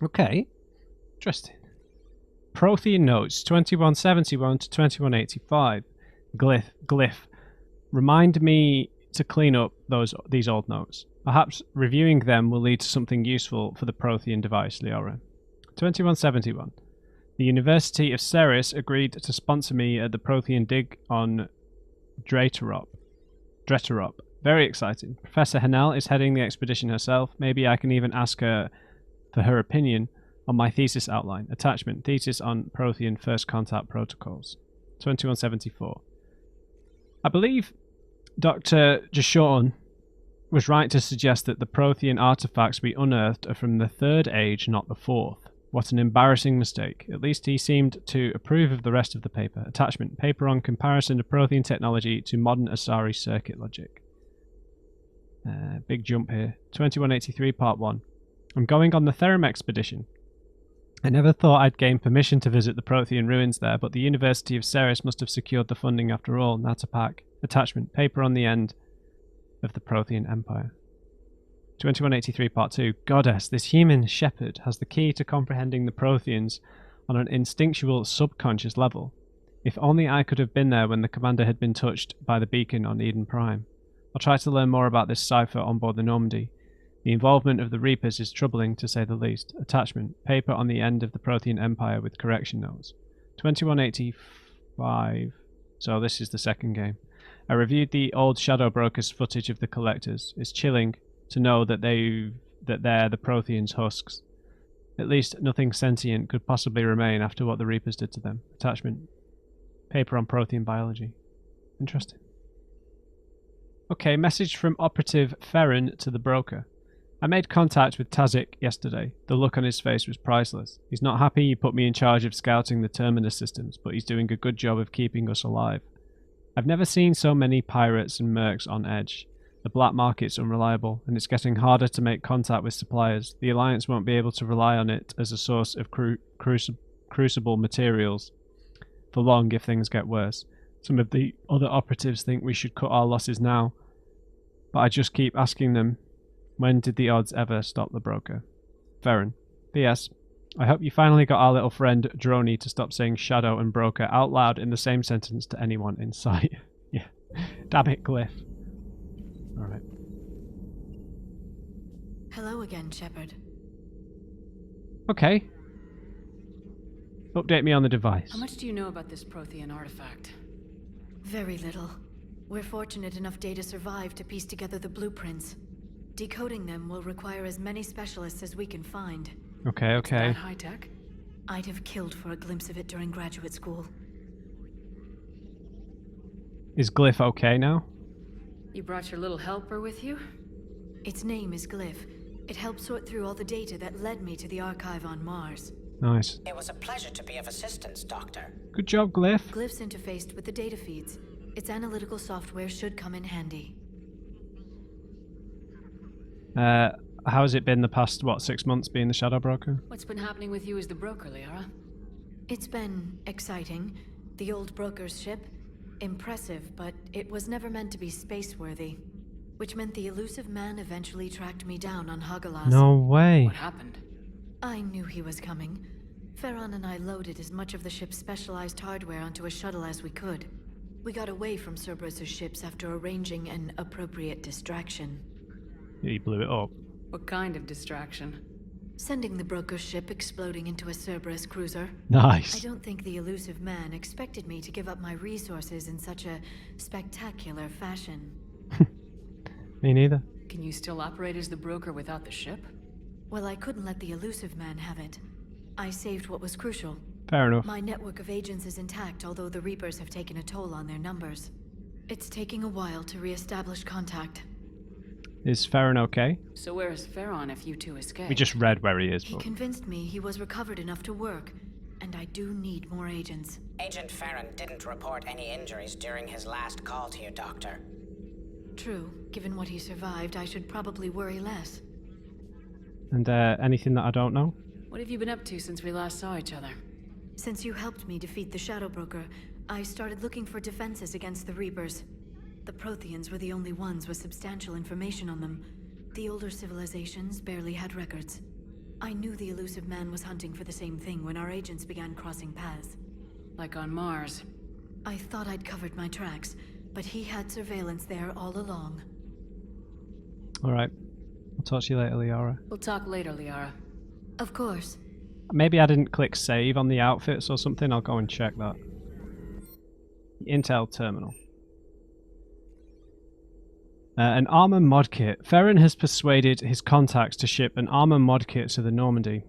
Okay. Interesting. Prothean notes 2171 to 2185. Glyph. Remind me to clean up these old notes. Perhaps reviewing them will lead to something useful for the Prothean device, Liara. 2171. The University of Ceres agreed to sponsor me at the Prothean dig on Dretarop. Very exciting. Professor Hanel is heading the expedition herself. Maybe I can even ask her for her opinion on my thesis outline. Attachment. Thesis on Prothean First Contact Protocols. 2174. I believe Dr. Jashawn was right to suggest that the Prothean artifacts we unearthed are from the Third Age, not the Fourth. What an embarrassing mistake. At least he seemed to approve of the rest of the paper. Attachment. Paper on comparison of Prothean technology to modern Asari circuit logic. Big jump here. 2183 Part 1. I'm going on the Therum expedition. I never thought I'd gain permission to visit the Prothean ruins there, but the University of Ceres must have secured the funding after all. Natapak. Attachment. Paper on the end of the Prothean Empire. 2183 Part 2. Goddess, this human Shepard has the key to comprehending the Protheans on an instinctual subconscious level. If only I could have been there when the commander had been touched by the beacon on Eden Prime. I'll try to learn more about this cipher on board the Normandy. The involvement of the Reapers is troubling, to say the least. Attachment. Paper on the end of the Prothean Empire with correction notes. 2185. So this is the second game. I reviewed the old Shadow Brokers footage of the collectors. It's chilling to know that they're the Protheans' husks. At least nothing sentient could possibly remain after what the Reapers did to them. Attachment. Paper on Prothean biology. Interesting. Okay, message from Operative Ferrin to the broker. I made contact with Tazik yesterday. The look on his face was priceless. He's not happy you put me in charge of scouting the Terminus systems, but he's doing a good job of keeping us alive. I've never seen so many pirates and mercs on edge. The black market's unreliable, and it's getting harder to make contact with suppliers. The Alliance won't be able to rely on it as a source of crucible materials for long if things get worse. Some of the other operatives think we should cut our losses now, but I just keep asking them, when did the odds ever stop the broker? Ferrin. P.S. I hope you finally got our little friend Droney to stop saying shadow and broker out loud in the same sentence to anyone in sight. Yeah. Damn it, Glyph. Alright. Hello again, Shepard. Okay. Update me on the device. How much do you know about this Prothean artifact? Very little. We're fortunate enough Data survived to piece together the blueprints. Decoding them will require as many specialists as we can find. Okay, okay. That high tech? I'd have killed for a glimpse of it during graduate school. Is Glyph okay now? You brought your little helper with you? Its name is Glyph. It helped sort through all the data that led me to the archive on Mars. Nice. It was a pleasure to be of assistance, Doctor. Good job, Glyph. Glyph's interfaced with the data feeds. Its analytical software should come in handy. How has it been the past, 6 months being the Shadow Broker? What's been happening with you as the broker, Liara? It's been exciting. The old broker's ship, impressive, but it was never meant to be space-worthy. Which meant the elusive man eventually tracked me down on Hagalas. No way. What happened? I knew he was coming. Ferron and I loaded as much of the ship's specialized hardware onto a shuttle as we could. We got away from Cerberus' ships after arranging an appropriate distraction. He blew it up. What kind of distraction? Sending the broker's ship exploding into a Cerberus cruiser. Nice. I don't think the elusive man expected me to give up my resources in such a spectacular fashion. Me neither. Can you still operate as the broker without the ship? Well, I couldn't let the elusive man have it. I saved what was crucial. Fair enough. My network of agents is intact, although the Reapers have taken a toll on their numbers. It's taking a while to re-establish contact. Is Ferrin okay? So where is Ferron if you two escape? We just read where he is. He But... convinced me he was recovered enough to work, and I do need more agents. Agent Ferrin didn't report any injuries during his last call to you, Doctor. True. Given what he survived, I should probably worry less. And anything that I don't know? What have you been up to since we last saw each other? Since you helped me defeat the Shadow Broker, I started looking for defenses against the Reapers. The Protheans were the only ones with substantial information on them. The older civilizations barely had records. I knew the elusive man was hunting for the same thing when our agents began crossing paths. Like on Mars. I thought I'd covered my tracks, but he had surveillance there all along. Alright. I'll talk to you later, Liara. We'll talk later, Liara. Of course. Maybe I didn't click save on the outfits or something. I'll go and check that. Intel terminal. An armor mod kit. Ferrin has persuaded his contacts to ship an armor mod kit to the Normandy.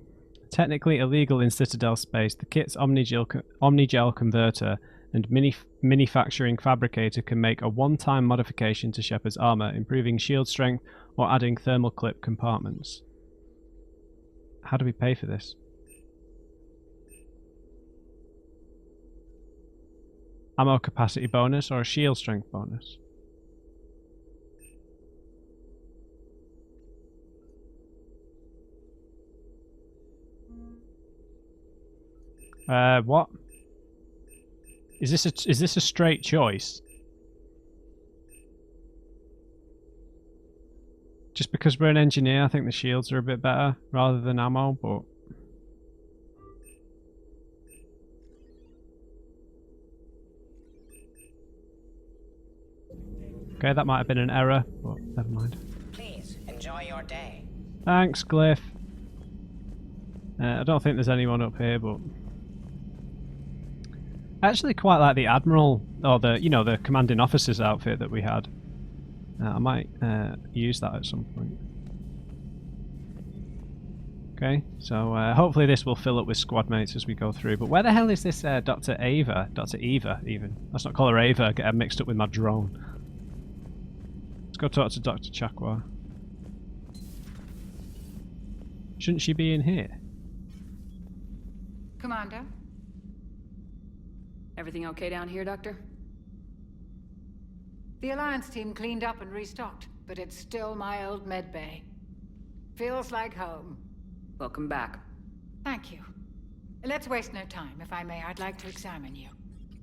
Technically illegal in Citadel space, the kit's omnigel converter and manufacturing fabricator can make a one-time modification to Shepard's armor, improving shield strength or adding thermal clip compartments. How do we pay for this? Ammo capacity bonus or a shield strength bonus? What? Is this a straight choice? Just because we're an engineer, I think the shields are a bit better rather than ammo, but... Okay, that might have been an error, but never mind. Please, enjoy your day. Thanks, Glyph. I don't think there's anyone up here, but... I actually quite like the Admiral, or the, you know, the commanding officer's outfit that we had. I might use that at some point. Okay, so hopefully this will fill up with squad mates as we go through. But where the hell is this Dr. Ava? Dr. Eva, even. Let's not call her Ava, get her mixed up with my drone. Let's go talk to Dr. Chakwa. Shouldn't she be in here? Commander? Everything okay down here, Doctor? The Alliance team cleaned up and restocked, but it's still my old med bay. Feels like home. Welcome back. Thank you. Let's waste no time. If I may, I'd like to examine you.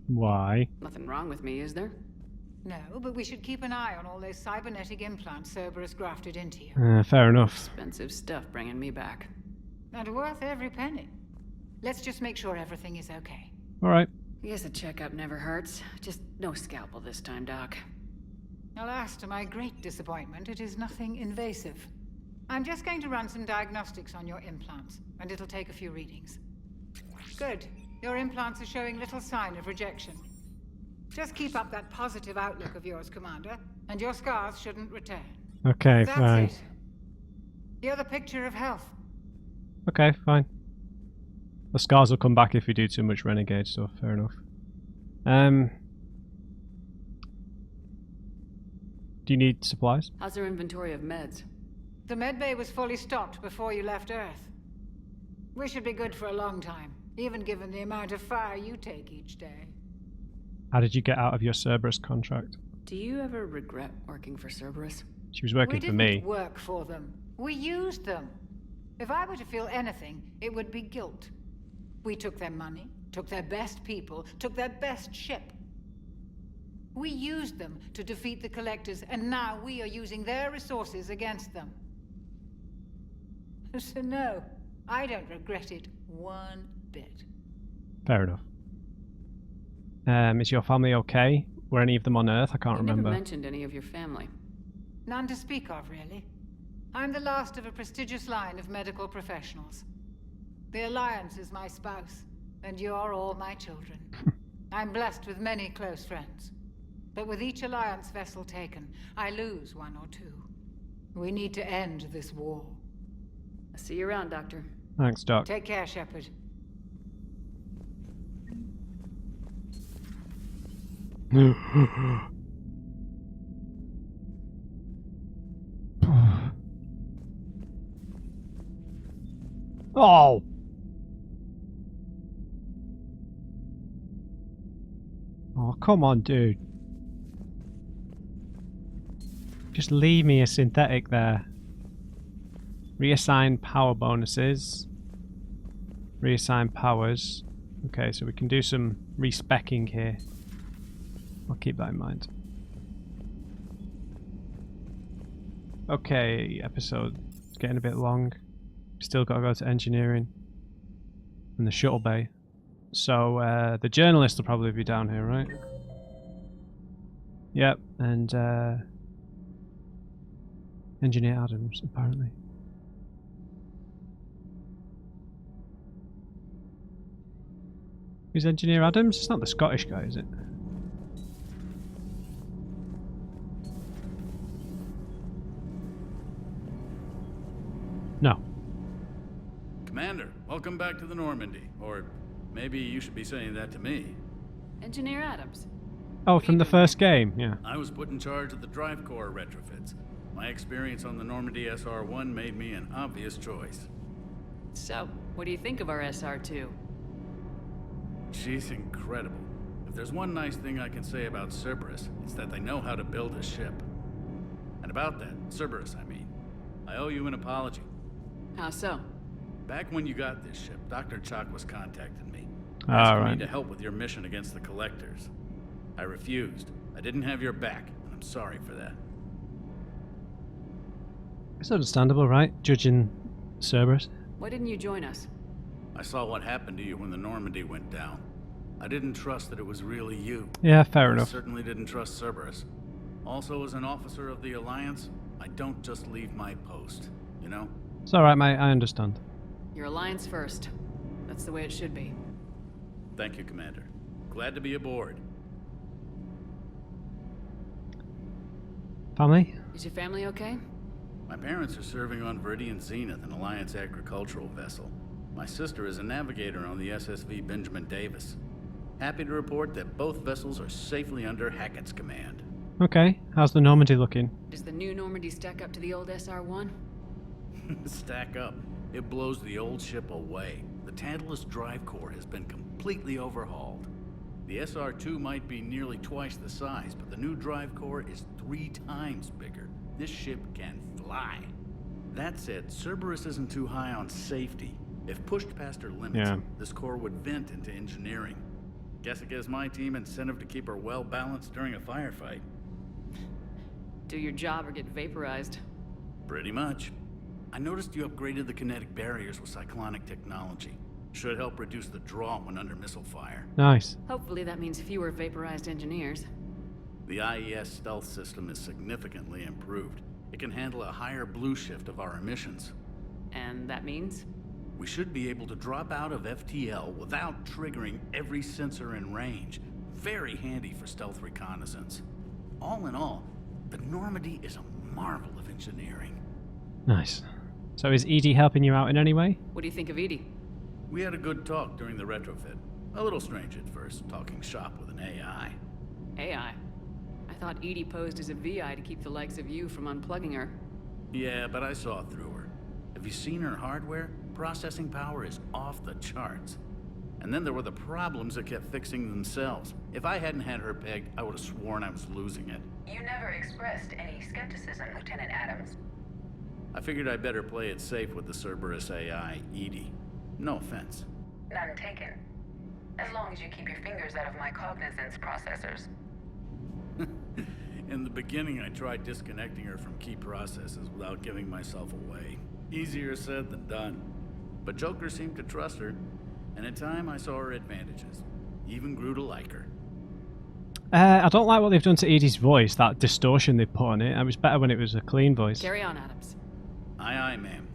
Why? Nothing wrong with me, is there? No, but we should keep an eye on all those cybernetic implants Cerberus grafted into you. Fair enough. Expensive stuff bringing me back. And worth every penny. Let's just make sure everything is okay. Alright. I guess a checkup never hurts. Just no scalpel this time, Doc. Alas, to my great disappointment, it is nothing invasive. I'm just going to run some diagnostics on your implants, and it'll take a few readings. Good. Your implants are showing little sign of rejection. Just keep up that positive outlook of yours, Commander, and your scars shouldn't return. Okay, That's fine. it. You're the picture of health. Okay, fine. The scars will come back if we do too much renegade stuff, fair enough. Do you need supplies? How's our inventory of meds? The medbay was fully stocked before you left Earth. We should be good for a long time, even given the amount of fire you take each day. How did you get out of your Cerberus contract? Do you ever regret working for Cerberus? She was working for me. We didn't work for them. We used them. If I were to feel anything, it would be guilt. We took their money, took their best people, took their best ship. We used them to defeat the Collectors, and now we are using their resources against them. So no, I don't regret it one bit. Fair enough. Is your family okay? Were any of them on Earth? I can't remember. Never mentioned any of your family. None to speak of, really. I'm the last of a prestigious line of medical professionals. The Alliance is my spouse, and you're all my children. I'm blessed with many close friends. But with each Alliance vessel taken, I lose one or two. We need to end this war. I'll see you around, Doctor. Thanks, Doc. Take care, Shepard. Oh! Oh, come on, dude. Just leave me a synthetic there. Reassign power bonuses. Reassign powers. Okay, so we can do some respecking here. I'll keep that in mind. Okay, episode. It's getting a bit long. Still got to go to engineering. And the shuttle bay. So, the journalist will probably be down here, right? Yep, and, Engineer Adams, apparently. Who's Engineer Adams? It's not the Scottish guy, is it? No. Commander, welcome back to the Normandy. Or maybe you should be saying that to me. Engineer Adams. Oh, from the first game, yeah. I was put in charge of the drive core retrofits. My experience on the Normandy SR-1 made me an obvious choice. So, what do you think of our SR-2? She's incredible. If there's one nice thing I can say about Cerberus, it's that they know how to build a ship. And about that, Cerberus, I mean, I owe you an apology. How so? Back when you got this ship, Dr. Chakwas contacted me. All Asking right. me to help with your mission against the Collectors. I refused. I didn't have your back, and I'm sorry for that. It's understandable, right? Judging Cerberus. Why didn't you join us? I saw what happened to you when the Normandy went down. I didn't trust that it was really you. Yeah, fair I enough. certainly didn't trust Cerberus. Also, as an officer of the Alliance, I don't just leave my post, you know? It's alright, mate. I understand. Your Alliance first. That's the way it should be. Thank you, Commander. Glad to be aboard. Family? Is your family okay? My parents are serving on Viridian Zenith, an Alliance agricultural vessel. My sister is a navigator on the SSV Benjamin Davis. Happy to report that both vessels are safely under Hackett's command. Okay, how's the Normandy looking? Does the new Normandy stack up to the old SR-1? Stack up. It blows the old ship away. The Tantalus drive core has been completely overhauled. The SR-2 might be nearly twice the size, but the new drive core is 3 times bigger. This ship can fly. That said, Cerberus isn't too high on safety. If pushed past her limits, this core would vent into engineering. Guess it gives my team incentive to keep her well balanced during a firefight. Do your job or get vaporized. Pretty much. I noticed you upgraded the kinetic barriers with cyclonic technology. Should help reduce the draw when under missile fire. Nice. Hopefully that means fewer vaporized engineers. The IES stealth system is significantly improved. It can handle a higher blue shift of our emissions. And that means? We should be able to drop out of FTL without triggering every sensor in range. Very handy for stealth reconnaissance. All in all, the Normandy is a marvel of engineering. Nice. So is Edie helping you out in any way? What do you think of Edie? We had a good talk during the retrofit. A little strange at first, talking shop with an AI. AI? I thought Edie posed as a VI to keep the likes of you from unplugging her. Yeah, but I saw through her. Have you seen her hardware? Processing power is off the charts. And then there were the problems that kept fixing themselves. If I hadn't had her pegged, I would have sworn I was losing it. You never expressed any skepticism, Lieutenant Adams. I figured I'd better play it safe with the Cerberus AI, Edie. No offense. None taken. As long as you keep your fingers out of my cognizance processors. In the beginning, I tried disconnecting her from key processes without giving myself away. Easier said than done. But Joker seemed to trust her, and in time I saw her advantages. Even grew to like her. I don't like what they've done to Edie's voice, that distortion they put on it. It was better when it was a clean voice. Carry on, Adams. Aye, aye, ma'am.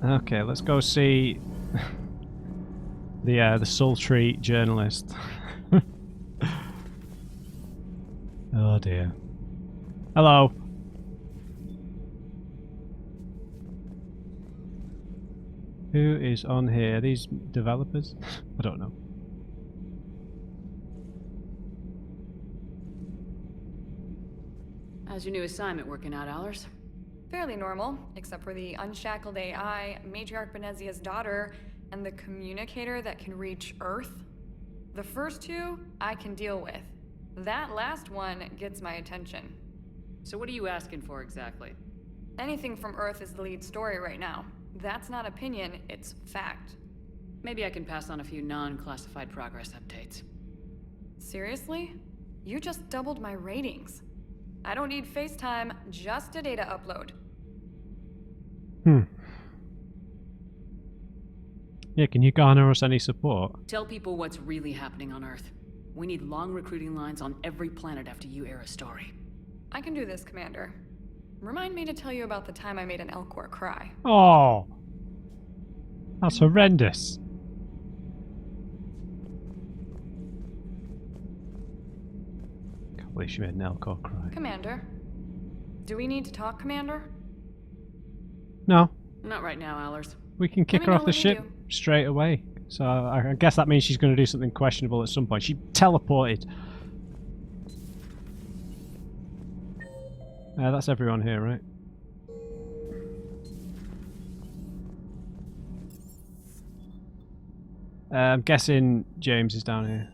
Okay, let's go see the sultry journalist. Oh dear. Hello. Who is on here? Are these developers? I don't know. How's your new assignment working out, Allers? Fairly normal, except for the unshackled AI, Matriarch Benezia's daughter, and the communicator that can reach Earth. The first two, I can deal with. That last one gets my attention. So what are you asking for exactly? Anything from Earth is the lead story right now. That's not opinion, it's fact. Maybe I can pass on a few non-classified progress updates. Seriously? You just doubled my ratings. I don't need FaceTime, just a data upload. Yeah, can you garner us any support? Tell people what's really happening on Earth. We need long recruiting lines on every planet after you air a story. I can do this, Commander. Remind me to tell you about the time I made an Elcor cry. Oh, that's horrendous. Can't believe she made an Elcor cry. Commander. Do we need to talk, Commander? No. Not right now, Allers. We can kick her off the ship straight away. So I guess that means she's going to do something questionable at some point. She teleported. That's everyone here, right? I'm guessing James is down here.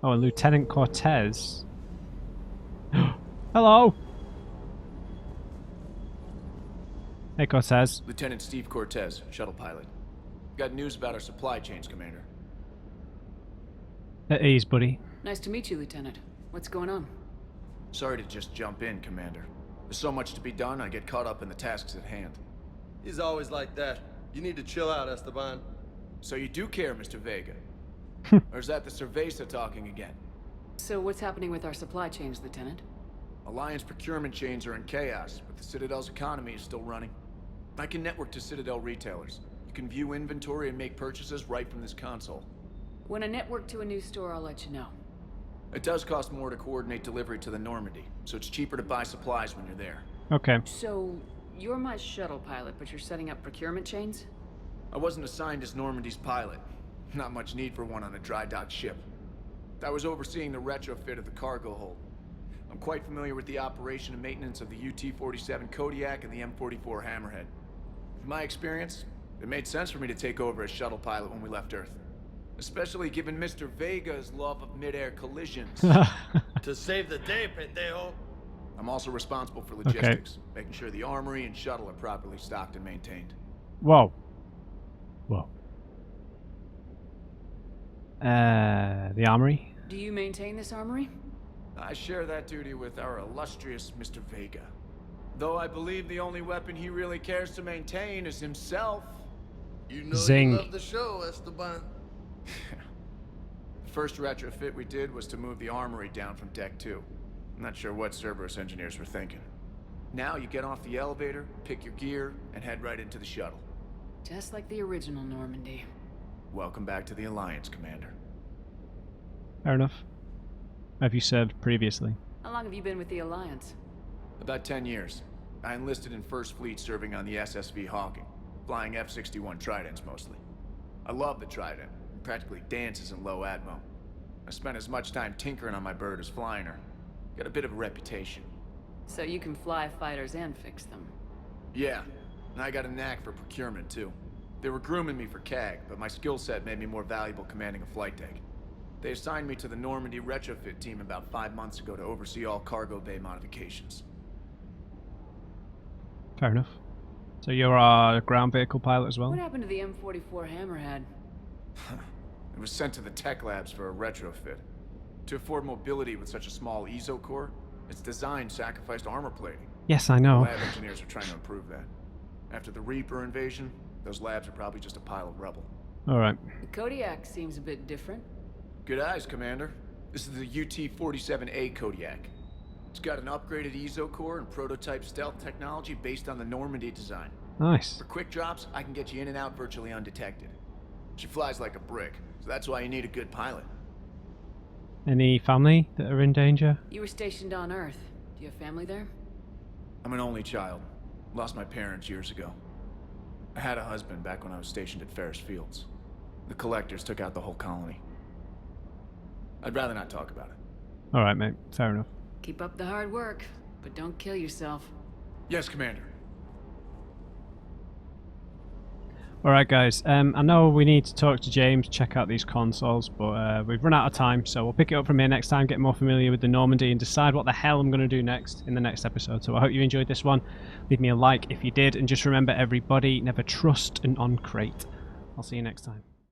Oh, and Lieutenant Cortez. Hello! Hey, Cortez. Lieutenant Steve Cortez, shuttle pilot. Got news about our supply chains, Commander. At ease, buddy. Nice to meet you, Lieutenant. What's going on? Sorry to just jump in, Commander. There's so much to be done, I get caught up in the tasks at hand. He's always like that. You need to chill out, Esteban. So you do care, Mr. Vega? Or is that the Cerveza talking again? So what's happening with our supply chains, Lieutenant? Alliance procurement chains are in chaos, but the Citadel's economy is still running. I can network to Citadel retailers. You can view inventory and make purchases right from this console. When I network to a new store, I'll let you know. It does cost more to coordinate delivery to the Normandy, so it's cheaper to buy supplies when you're there. Okay. So, you're my shuttle pilot, but you're setting up procurement chains? I wasn't assigned as Normandy's pilot. Not much need for one on a dry dock ship. I was overseeing the retrofit of the cargo hold. I'm quite familiar with the operation and maintenance of the UT-47 Kodiak and the M44 Hammerhead. From my experience, it made sense for me to take over as shuttle pilot when we left Earth. Especially given Mr. Vega's love of mid-air collisions. To save the day, pendejo. I'm also responsible for logistics, making sure the armory and shuttle are properly stocked and maintained. Whoa. Whoa. The armory? Do you maintain this armory? I share that duty with our illustrious Mr. Vega. Though I believe the only weapon he really cares to maintain is himself. You know Zing. you love the show, Esteban. The first retrofit we did was to move the armory down from Deck 2. I'm not sure what Cerberus engineers were thinking. Now you get off the elevator, pick your gear, and head right into the shuttle. Just like the original Normandy. Welcome back to the Alliance, Commander. Fair enough. Have you served previously? How long have you been with the Alliance? About 10 years. I enlisted in First Fleet serving on the SSV Hawking, flying F-61 Tridents mostly. I love the Trident. It practically dances in low atmo. I spent as much time tinkering on my bird as flying her. Got a bit of a reputation. So you can fly fighters and fix them? Yeah, and I got a knack for procurement too. They were grooming me for CAG, but my skill set made me more valuable commanding a flight deck. They assigned me to the Normandy retrofit team about 5 months ago to oversee all cargo bay modifications. Fair enough. So you're a ground vehicle pilot as well? What happened to the M44 Hammerhead? It was sent to the tech labs for a retrofit. To afford mobility with such a small ESO core, its design sacrificed armor plating. Yes, I know. Lab engineers are trying to improve that. After the Reaper invasion, those labs are probably just a pile of rubble. Alright. The Kodiak seems a bit different. Good eyes, Commander. This is the UT-47A Kodiak. It's got an upgraded ESO core and prototype stealth technology based on the Normandy design. Nice. For quick drops, I can get you in and out virtually undetected. She flies like a brick, so that's why you need a good pilot. Any family that are in danger? You were stationed on Earth. Do you have family there? I'm an only child. Lost my parents years ago. I had a husband back when I was stationed at Ferris Fields. The Collectors took out the whole colony. I'd rather not talk about it. Alright, mate. Fair enough. Keep up the hard work, but don't kill yourself. Yes, Commander. Alright, guys. I know we need to talk to James, check out these consoles, but we've run out of time, so we'll pick it up from here next time, get more familiar with the Normandy, and decide what the hell I'm going to do next in the next episode. So I hope you enjoyed this one. Leave me a like if you did, and just remember, everybody, never trust an on-crate. I'll see you next time.